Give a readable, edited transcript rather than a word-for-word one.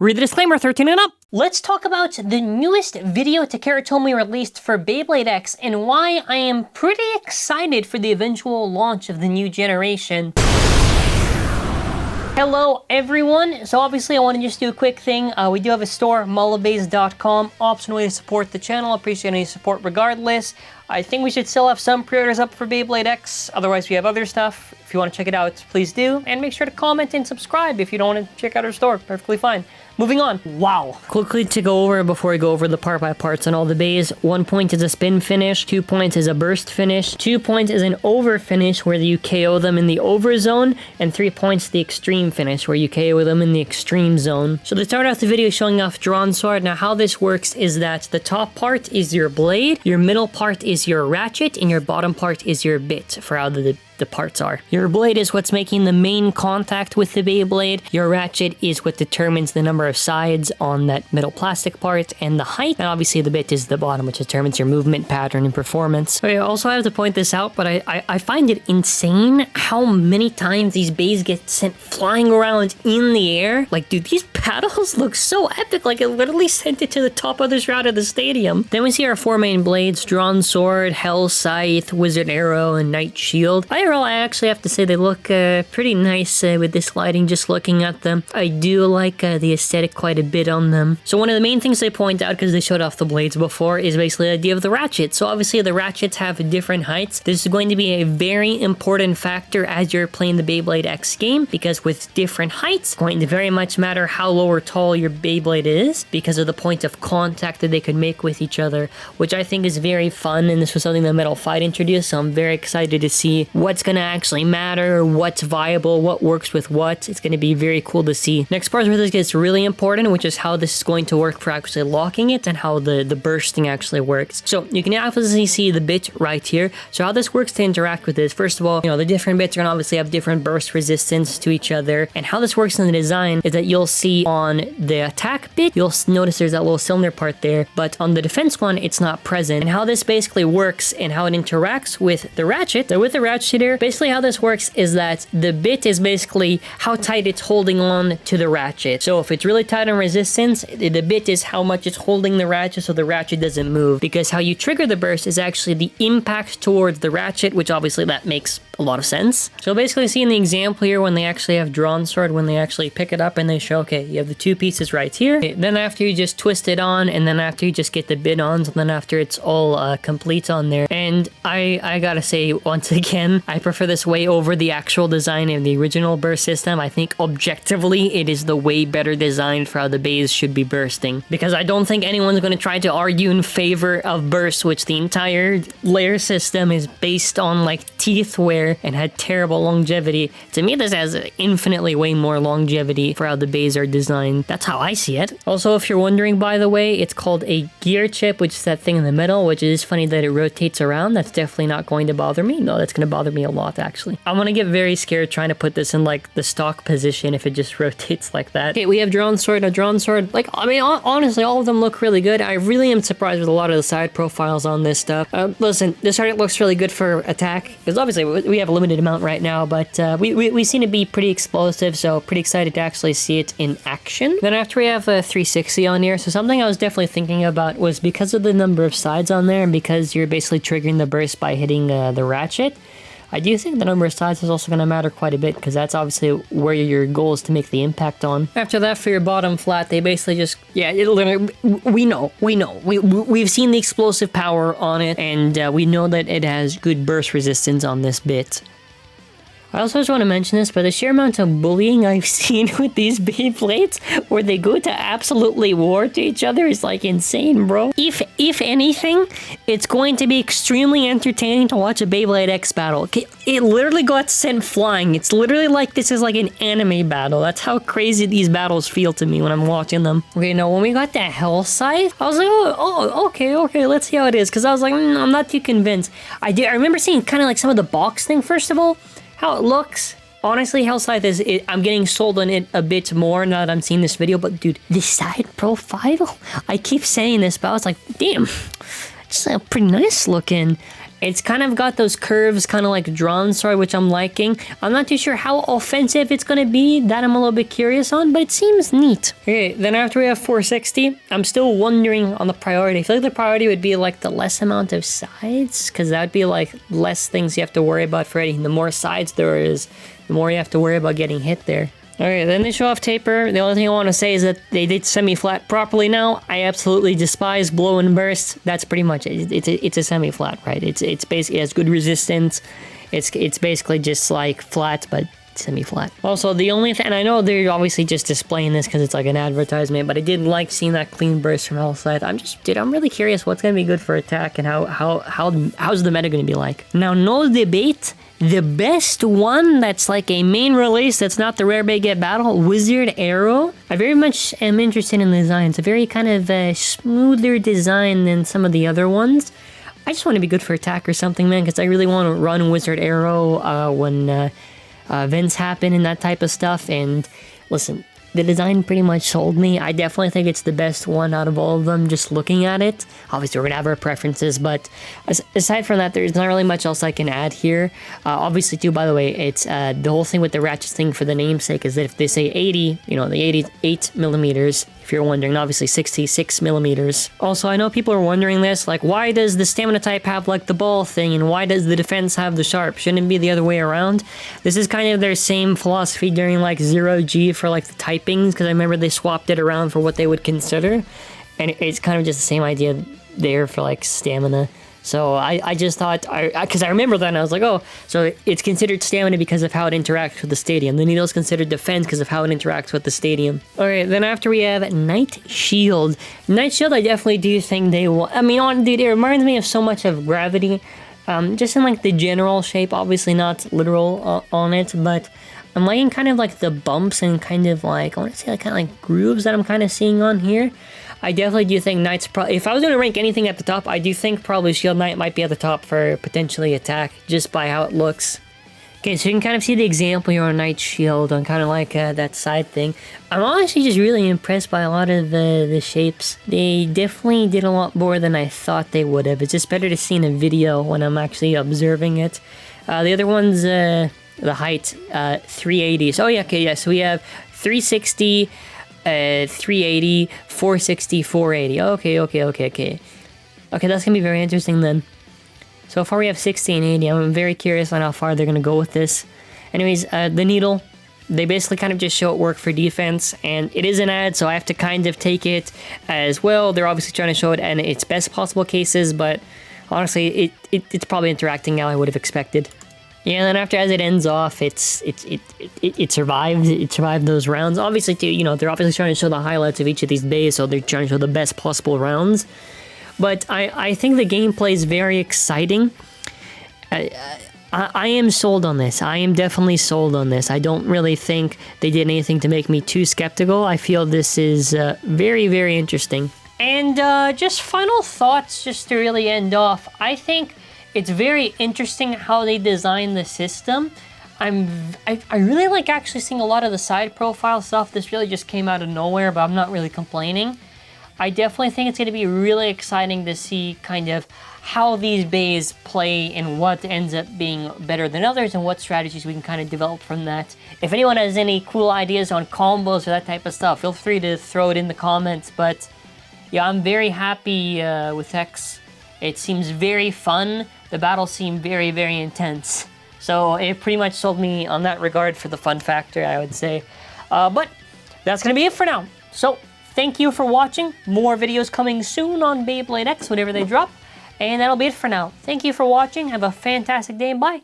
Read the disclaimer, 13 and up. Let's talk about the newest video TAKARA TOMY released for Beyblade X and why I am pretty excited for the eventual launch of the new generation. Hello everyone, so obviously I want to just do a quick thing. We do have a store, mullabase.com, optional way to support the channel. Appreciate any support regardless. I think we should still have some pre-orders up for Beyblade X, otherwise we have other stuff. If you want to check it out, please do. And make sure to comment and subscribe if you don't want to check out our store, perfectly fine. Moving on. Wow. Quickly to go over before we go over the part by parts on all the bays. 1 point is a spin finish, 2 points is a burst finish, 2 points is an over finish where you KO them in the over zone, and 3 points the extreme finish where you KO them in the extreme zone. So to start off the video showing off drawn sword, now how this works is that the top part is your blade, your middle part is your ratchet, and your bottom part is your bit for how the parts are. Your blade is what's making the main contact with the Beyblade. Your ratchet is what determines the number of sides on that middle plastic part and the height. And obviously the bit is the bottom, which determines your movement pattern and performance. I also have to point this out, but I find it insane how many times these bays get sent flying around in the air. Like, dude, these paddles look so epic. Like, it literally sent it to the top of this route of the stadium. Then we see our 4 main blades: Drawn Sword, Hell Scythe, Wizard Arrow, and Knight Shield. I actually have to say they look pretty nice with this lighting, just looking at them. I do like the aesthetic quite a bit on them. So one of the main things they point out, because they showed off the blades before, is basically the idea of the ratchet. So obviously the ratchets have different heights. This is going to be a very important factor as you're playing the Beyblade X game, because with different heights, it's going to very much matter how low or tall your Beyblade is, because of the point of contact that they could make with each other, which I think is very fun, and this was something that Metal Fight introduced, so I'm very excited to see what's going to actually matter, what's viable, what works with what. It's going to be very cool to see. Next part is where this gets really important, which is how this is going to work for actually locking it and how the bursting actually works. So you can obviously see the bit right here. So how this works to interact with this, first of all, the different bits are going to obviously have different burst resistance to each other, and how this works in the design is that you'll see on the attack bit, you'll notice there's that little cylinder part there, but on the defense one, it's not present. And how this basically works and how it interacts with the ratchet, so with the ratchet here, basically how this works is that the bit is basically how tight it's holding on to the ratchet. So if it's really tight on resistance, the bit is how much it's holding the ratchet so the ratchet doesn't move. Because how you trigger the burst is actually the impact towards the ratchet, which obviously that makes a lot of sense. So basically seeing the example here when they actually have Drawn Sword, when they actually pick it up and they show, okay, you have the 2 pieces right here. Then after you just twist it on, and then after you just get the bit on, and then after it's all complete on there. And I gotta say, once again, I prefer this way over the actual design of the original burst system. I think objectively it is the way better designed for how the bays should be bursting, because I don't think anyone's going to try to argue in favor of burst, which the entire layer system is based on like teeth wear and had terrible longevity. To me, this has infinitely way more longevity for how the bays are designed. That's how I see it. Also, if you're wondering, by the way, it's called a gear chip, which is that thing in the middle, which is funny that it rotates around. That's definitely not going to bother me. No, that's going to bother me a lot, actually. I'm gonna get very scared trying to put this in like the stock position if it just rotates like that. Okay, we have Drawn Sword. A Drawn Sword, like, I mean, honestly, all of them look really good. I really am surprised with a lot of the side profiles on this stuff. Listen, this art looks really good for attack, because obviously we have a limited amount right now, but we seem to be pretty explosive, so pretty excited to actually see it in action. Then after we have a 360 on here, so something I was definitely thinking about was because of the number of sides on there, and because you're basically triggering the burst by hitting the ratchet, I do think the number of sides is also going to matter quite a bit, because that's obviously where your goal is to make the impact on. After that, for your bottom flat, they basically just, yeah, it literally, we know. We've seen the explosive power on it, and we know that it has good burst resistance on this bit. I also just want to mention this, but the sheer amount of bullying I've seen with these Beyblades, where they go to absolutely war to each other, is like insane, bro. If anything, it's going to be extremely entertaining to watch a Beyblade X battle. It literally got sent flying. It's literally like this is like an anime battle. That's how crazy these battles feel to me when I'm watching them. Okay, now when we got that Hell Scythe, I was like, okay, let's see how it is. Because I was like, I'm not too convinced. I remember seeing kind of like some of the box thing, first of all. How it looks. Honestly, Hell Scythe is, I'm getting sold on it a bit more now that I'm seeing this video, but dude, the side profile? I keep saying this, but I was like, damn, It's pretty nice looking. It's kind of got those curves, kind of like drawn sword, which I'm liking. I'm not too sure how offensive it's going to be. That I'm a little bit curious on, but it seems neat. Okay, then after we have 460, I'm still wondering on the priority. I feel like the priority would be like the less amount of sides, because that would be like less things you have to worry about for hitting. The more sides there is, the more you have to worry about getting hit there. Okay, then they show off taper. The only thing I want to say is that they did semi-flat properly now. I absolutely despise blow and burst. That's pretty much it. It's a semi-flat, right? It's basically, it has good resistance. It's basically just like flat, but semi-flat. Also, the only thing, and I know they're obviously just displaying this because it's like an advertisement, but I did like seeing that clean burst from Hellscythe. I'm really curious what's going to be good for attack and how's the meta going to be like. Now, no debate. The best one that's like a main release that's not the Rare Baguette Battle, Wizard Arrow. I very much am interested in the design. It's a very kind of smoother design than some of the other ones. I just want to be good for attack or something, man, because I really want to run Wizard Arrow when events happen and that type of stuff. And listen, the design pretty much sold me. I definitely think it's the best one out of all of them, just looking at it. Obviously, we're going to have our preferences, but aside from that, there's not really much else I can add here. Obviously, too, by the way, it's the whole thing with the ratchet thing for the namesake is that if they say 80, you know, the 88 millimeters, if you're wondering, obviously 66 millimeters. Also, I know people are wondering this, like, why does the stamina type have, like, the ball thing, and why does the defense have the sharp? Shouldn't it be the other way around? This is kind of their same philosophy during, like, 0G for, like, the typings, because I remember they swapped it around for what they would consider, and it's kind of just the same idea there for, like, stamina. So I just thought, because I remember that and I was like, oh, so it's considered stamina because of how it interacts with the stadium. The needle's considered defense because of how it interacts with the stadium. Alright, then after we have Night Shield. Night Shield, I definitely do think they will, I mean, dude, it reminds me of so much of Gravity. Just in like the general shape, obviously not literal on it, but I'm liking kind of like the bumps and kind of like, I want to say like kind of like grooves that I'm kind of seeing on here. I definitely do think Knight's probably, if I was going to rank anything at the top, I do think probably Shield Knight might be at the top for potentially attack, just by how it looks. Okay, so you can kind of see the example here on Knight Shield, on kind of like that side thing. I'm honestly just really impressed by a lot of the shapes. They definitely did a lot more than I thought they would have. It's just better to see in a video when I'm actually observing it. The other one's the height, 380. So, yeah, okay, yeah, so we have 360... 380, 460, 480. Okay. Okay, that's gonna be very interesting then. So far we have 60 and 80. I'm very curious on how far they're gonna go with this. Anyways, the needle, they basically kind of just show it work for defense, and it is an ad, so I have to kind of take it as well. They're obviously trying to show it in its best possible cases, but honestly, it's probably interacting how I would have expected. Yeah, and then after, as it ends off, it survived. It survived those rounds. Obviously, too, you know, they're obviously trying to show the highlights of each of these bays, so they're trying to show the best possible rounds. But I think the gameplay is very exciting. I am sold on this. I am definitely sold on this. I don't really think they did anything to make me too skeptical. I feel this is very, very interesting. And just final thoughts, just to really end off. I think it's very interesting how they design the system. I really like actually seeing a lot of the side profile stuff. This really just came out of nowhere, but I'm not really complaining. I definitely think it's going to be really exciting to see kind of how these bays play and what ends up being better than others and what strategies we can kind of develop from that. If anyone has any cool ideas on combos or that type of stuff, feel free to throw it in the comments. But yeah, I'm very happy with X. It seems very fun. The battles seem very, very intense. So it pretty much sold me on that regard for the fun factor, I would say. But that's going to be it for now. So thank you for watching. More videos coming soon on Beyblade X whenever they drop. And that'll be it for now. Thank you for watching. Have a fantastic day and bye.